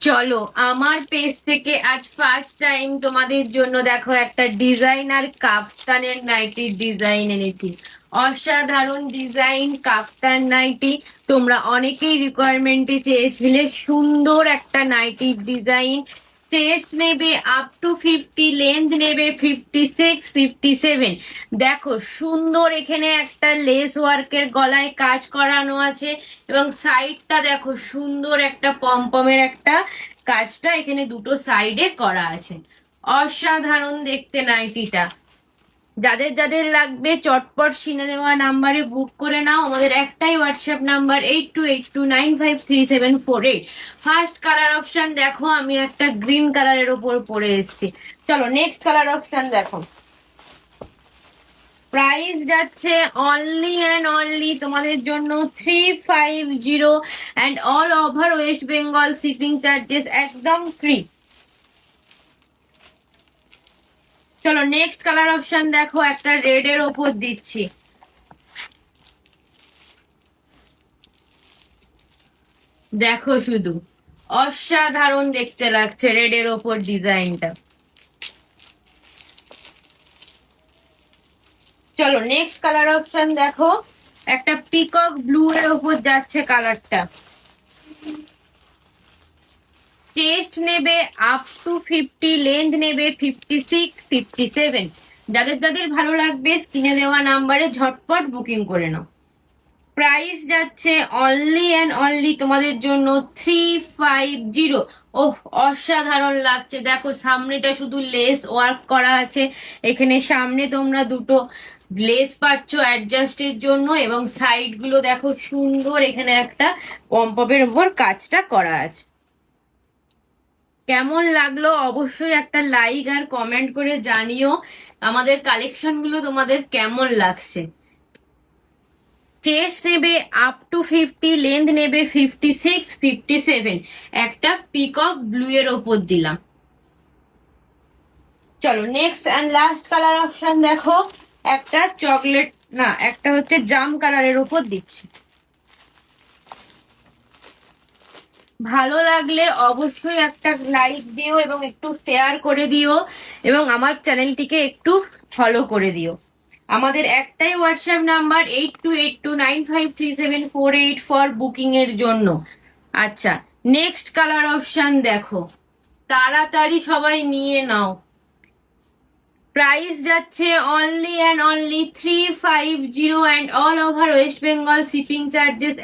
চলো আমার পেজ থেকে আজ ফার্স্ট টাইম তোমাদের জন্য দেখো একটা ডিজাইনার কাফতানের নাইটির ডিজাইন এনেছি। অসাধারণ ডিজাইন কাফতান নাইটি। তোমরা অনেকেই রিকোয়ারমেন্টে চেয়েছিলে সুন্দর একটা নাইটির ডিজাইন। চেস্ট নেবে আপ টু 50, লেন্থ নেবে 56, 57। দেখো সুন্দর এখানে একটা লেস ওয়ার্কের গলায় কাজ করানো আছে এবং সাইডটা দেখো সুন্দর একটা পমপমের একটা কাজটা এখানে দুটো সাইডে করা আছে। অসাধারণ দেখতে নাইটিটা। যাদের যাদের লাগবে চটপট সিনে দেওয়া নাম্বারে বুক করে নাও। আমাদের একটাই WhatsApp number 8282953748। First colour option দেখো, আমি একটা গ্রিন কালারের ওপর পরে এসেছি। চলো নেক্সট কালার অপশন দেখো। প্রাইস যাচ্ছে অনলি অ্যান্ড অনলি তোমাদের জন্য 350 and all over West Bengal shipping charges একদম ফ্রি। চলো নেক্সট কালার অপশন দেখো, একটা রেড এর ওপর দিচ্ছি। দেখো শুধু অসাধারণ দেখতে লাগছে রেড এর ওপর ডিজাইনটা। চলো নেক্সট কালার অপশন দেখো, একটা পিকক ব্লু এর ওপর যাচ্ছে কালারটা। চেস্ট নেবে আপ টু 50, লেন্থ নেবে 56, 57। যাদের যাদের ভালো লাগবে স্ক্রিনে দেওয়া নাম্বারে ঝটপট বুকিং করে নাও। প্রাইস যাচ্ছে অনলি অ্যান্ড অনলি তোমাদের জন্য 350। ওহ অসাধারণ লাগছে। দেখো সামনেটা শুধু লেস ওয়ার্ক করা আছে, এখানে সামনে তোমরা দুটো লেস পাচ্ছ অ্যাডজাস্টের জন্য এবং সাইড গুলো দেখো সুন্দর এখানে একটা পম্পমের উপর কাজটা করা আছে। কেমন লাগলো অবশ্যই একটা লাইক আর কমেন্ট করে জানিও আমাদের কালেকশন গুলো তোমাদের কেমন লাগছে। চেস্ট নেবে আপ টু 50, লেন্থ নেবে 56, 57। একটা পিকক ব্লু এর ওপর দিলাম। চলো next and last colour option দেখো, একটা চকলেট না একটা হচ্ছে জাম কালারের ওপর দিচ্ছি। ভালো লাগলে অবশ্যই একটা লাইক দিও এবং একটু শেয়ার করে দিও এবং আমার চ্যানেলটিকে একটু ফলো করে দিও। আমাদের একটাই হোয়াটসঅ্যাপ নাম্বার 8282953748 ফর বুকিং এর জন্য। আচ্ছা নেক্সট কালার অপশন দেখো, তাড়াতাড়ি সবাই নিয়ে নাও। প্রাইস যাচ্ছে only and only 350 and all over West Bengal shipping charges